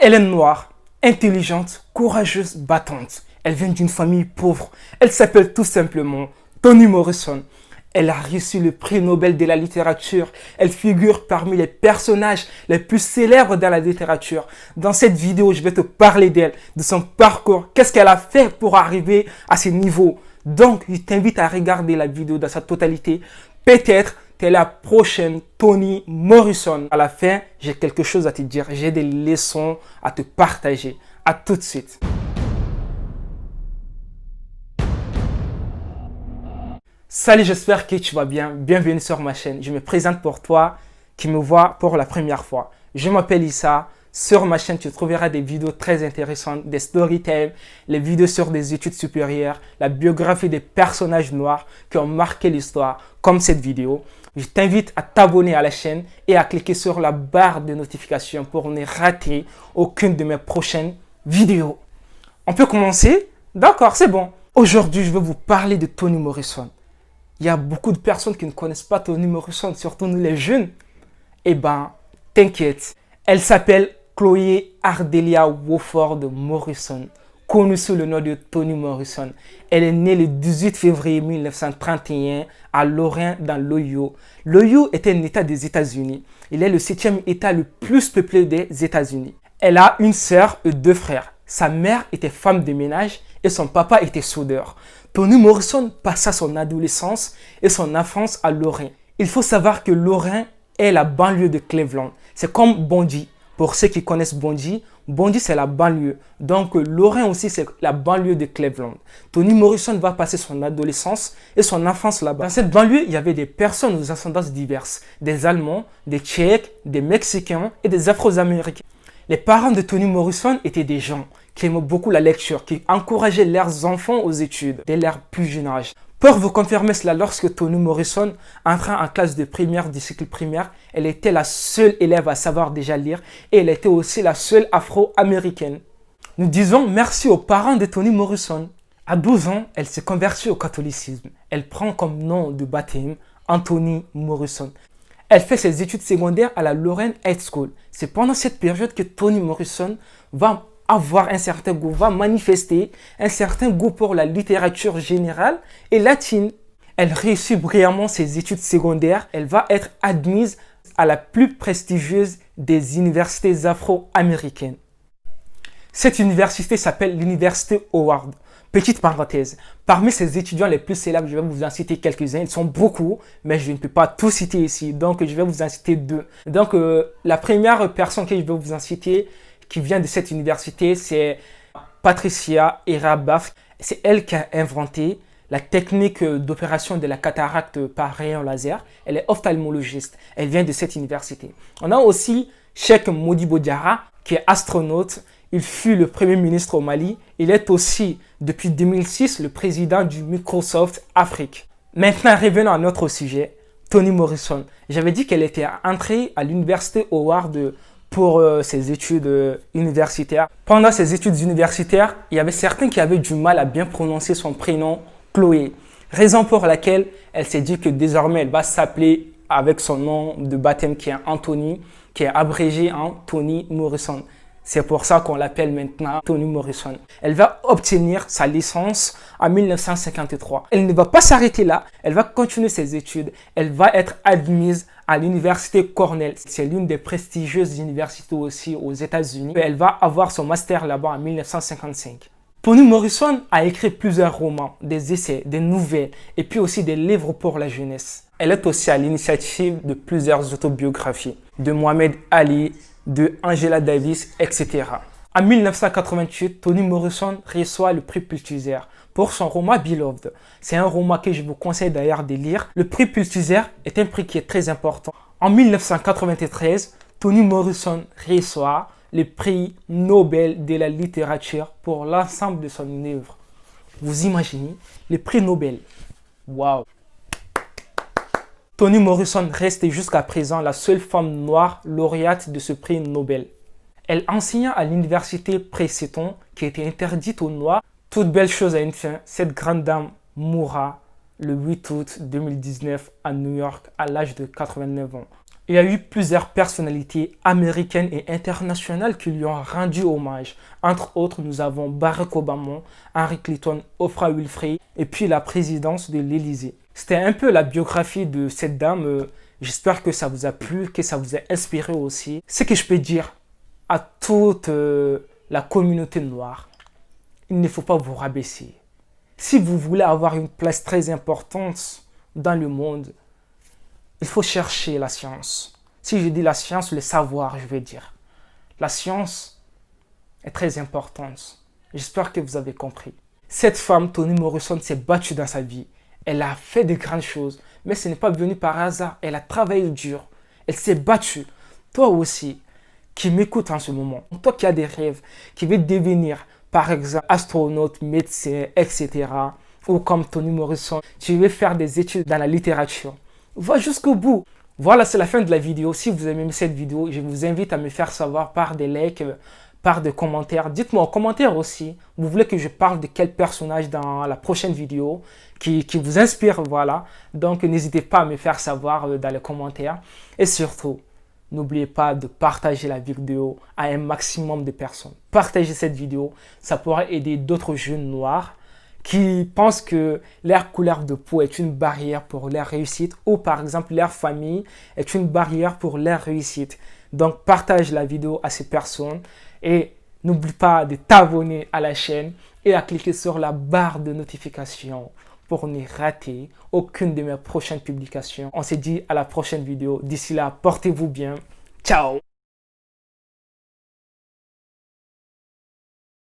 Elle est noire, intelligente, courageuse, battante. Elle vient d'une famille pauvre. Elle s'appelle tout simplement Toni Morrison. Elle a reçu le prix Nobel de la littérature. Elle figure parmi les personnages les plus célèbres dans la littérature. Dans cette vidéo, je vais te parler d'elle, de son parcours, qu'est-ce qu'elle a fait pour arriver à ce niveau. Donc, je t'invite à regarder la vidéo dans sa totalité. Peut-être tu es la prochaine Toni Morrison. À la fin, j'ai quelque chose à te dire. J'ai des leçons à te partager. À tout de suite. Salut, j'espère que tu vas bien. Bienvenue sur ma chaîne. Je me présente pour toi qui me vois pour la première fois. Je m'appelle Issa. Sur ma chaîne, tu trouveras des vidéos très intéressantes, des storytime, les vidéos sur des études supérieures, la biographie des personnages noirs qui ont marqué l'histoire, comme cette vidéo. Je t'invite à t'abonner à la chaîne et à cliquer sur la barre de notification pour ne rater aucune de mes prochaines vidéos. On peut commencer? D'accord, c'est bon. Aujourd'hui, je vais vous parler de Toni Morrison. Il y a beaucoup de personnes qui ne connaissent pas Toni Morrison, surtout nous les jeunes. Eh ben, t'inquiète. Elle s'appelle Chloé Ardelia Wofford Morrison, connue sous le nom de Toni Morrison. Elle est née le 18 février 1931 à Lorraine dans l'Ohio. L'Ohio est un État des États-Unis. Il est le 7e État le plus peuplé des États-Unis. Elle a une sœur et 2 frères. Sa mère était femme de ménage et son papa était soudeur. Toni Morrison passa son adolescence et son enfance à Lorraine. Il faut savoir que Lorraine est la banlieue de Cleveland. C'est comme Bondy. Pour ceux qui connaissent Bondy, Bondy c'est la banlieue. Donc Lorraine aussi c'est la banlieue de Cleveland. Toni Morrison va passer son adolescence et son enfance là-bas. Dans cette banlieue, il y avait des personnes aux ascendances diverses. Des Allemands, des Tchèques, des Mexicains et des Afro-Américains. Les parents de Toni Morrison étaient des gens qui aimaient beaucoup la lecture, qui encourageaient leurs enfants aux études dès leur plus jeune âge. Pour vous confirmer cela, lorsque Toni Morrison entra en classe de primaire du cycle primaire, elle était la seule élève à savoir déjà lire et elle était aussi la seule afro-américaine. Nous disons merci aux parents de Toni Morrison. À 12 ans, elle se convertit au catholicisme. Elle prend comme nom de baptême Anthony Morrison. Elle fait ses études secondaires à la Lorraine High School. C'est pendant cette période que Toni Morrison va avoir un certain goût, va manifester un certain goût pour la littérature générale et latine. Elle réussit brillamment ses études secondaires. Elle va être admise à la plus prestigieuse des universités afro-américaines. Cette université s'appelle l'Université Howard. Petite parenthèse, parmi ces étudiants les plus célèbres, je vais vous en citer quelques-uns. Ils sont beaucoup, mais je ne peux pas tous citer ici. Donc, je vais vous en citer 2. Donc, la première personne que je vais vous en citer, qui vient de cette université, c'est Patricia Erabath. C'est elle qui a inventé la technique d'opération de la cataracte par rayon laser. Elle est ophtalmologiste. Elle vient de cette université. On a aussi Cheikh Modibo Diarra, qui est astronaute. Il fut le premier ministre au Mali. Il est aussi, depuis 2006, le président du Microsoft Afrique. Maintenant, revenons à notre sujet, Toni Morrison. J'avais dit qu'elle était entrée à l'université Howard pour ses études universitaires. Pendant ses études universitaires, il y avait certains qui avaient du mal à bien prononcer son prénom Chloé. Raison pour laquelle elle s'est dit que désormais elle va s'appeler avec son nom de baptême qui est Anthony, qui est abrégé en Toni Morrison. C'est pour ça qu'on l'appelle maintenant Toni Morrison. Elle va obtenir sa licence en 1953. Elle ne va pas s'arrêter là. Elle va continuer ses études. Elle va être admise à l'université Cornell. C'est l'une des prestigieuses universités aussi aux États-Unis. Elle va avoir son master là-bas en 1955. Toni Morrison a écrit plusieurs romans, des essais, des nouvelles et puis aussi des livres pour la jeunesse. Elle est aussi à l'initiative de plusieurs autobiographies de Mohamed Ali, de Angela Davis, etc. En 1988, Toni Morrison reçoit le prix Pulitzer pour son roman Beloved. C'est un roman que je vous conseille d'ailleurs de lire. Le prix Pulitzer est un prix qui est très important. En 1993, Toni Morrison reçoit le prix Nobel de la littérature pour l'ensemble de son œuvre. Vous imaginez le prix Nobel? Waouh! Toni Morrison reste jusqu'à présent la seule femme noire lauréate de ce prix Nobel. Elle enseigna à l'université Princeton qui était interdite aux Noirs. Toute belle chose a une fin. Cette grande dame mourra le 8 août 2019 à New York à l'âge de 89 ans. Il y a eu plusieurs personnalités américaines et internationales qui lui ont rendu hommage. Entre autres, nous avons Barack Obama, Henry Clinton, Oprah Winfrey et puis la présidence de l'Élysée. C'était un peu la biographie de cette dame. J'espère que ça vous a plu, que ça vous a inspiré aussi. Ce que je peux dire à toute la communauté noire, il ne faut pas vous rabaisser. Si vous voulez avoir une place très importante dans le monde, il faut chercher la science. Si je dis la science, le savoir, je vais dire. La science est très importante. J'espère que vous avez compris. Cette femme, Toni Morrison, s'est battue dans sa vie. Elle a fait de grandes choses, mais ce n'est pas venu par hasard. Elle a travaillé dur. Elle s'est battue. Toi aussi, qui m'écoutes en ce moment, toi qui as des rêves, qui veux devenir, par exemple, astronaute, médecin, etc., ou comme Toni Morrison, tu veux faire des études dans la littérature, va jusqu'au bout. Voilà, c'est la fin de la vidéo. Si vous avez aimé cette vidéo, je vous invite à me faire savoir par des likes, par des commentaires. Dites-moi en commentaire aussi, vous voulez que je parle de quel personnage dans la prochaine vidéo qui vous inspire, voilà. Donc, n'hésitez pas à me faire savoir dans les commentaires. Et surtout, n'oubliez pas de partager la vidéo à un maximum de personnes. Partagez cette vidéo, ça pourra aider d'autres jeunes noirs qui pensent que leur couleur de peau est une barrière pour leur réussite ou par exemple leur famille est une barrière pour leur réussite. Donc partage la vidéo à ces personnes et n'oublie pas de t'abonner à la chaîne et à cliquer sur la barre de notification pour ne rater aucune de mes prochaines publications. On se dit à la prochaine vidéo. D'ici là, portez-vous bien. Ciao!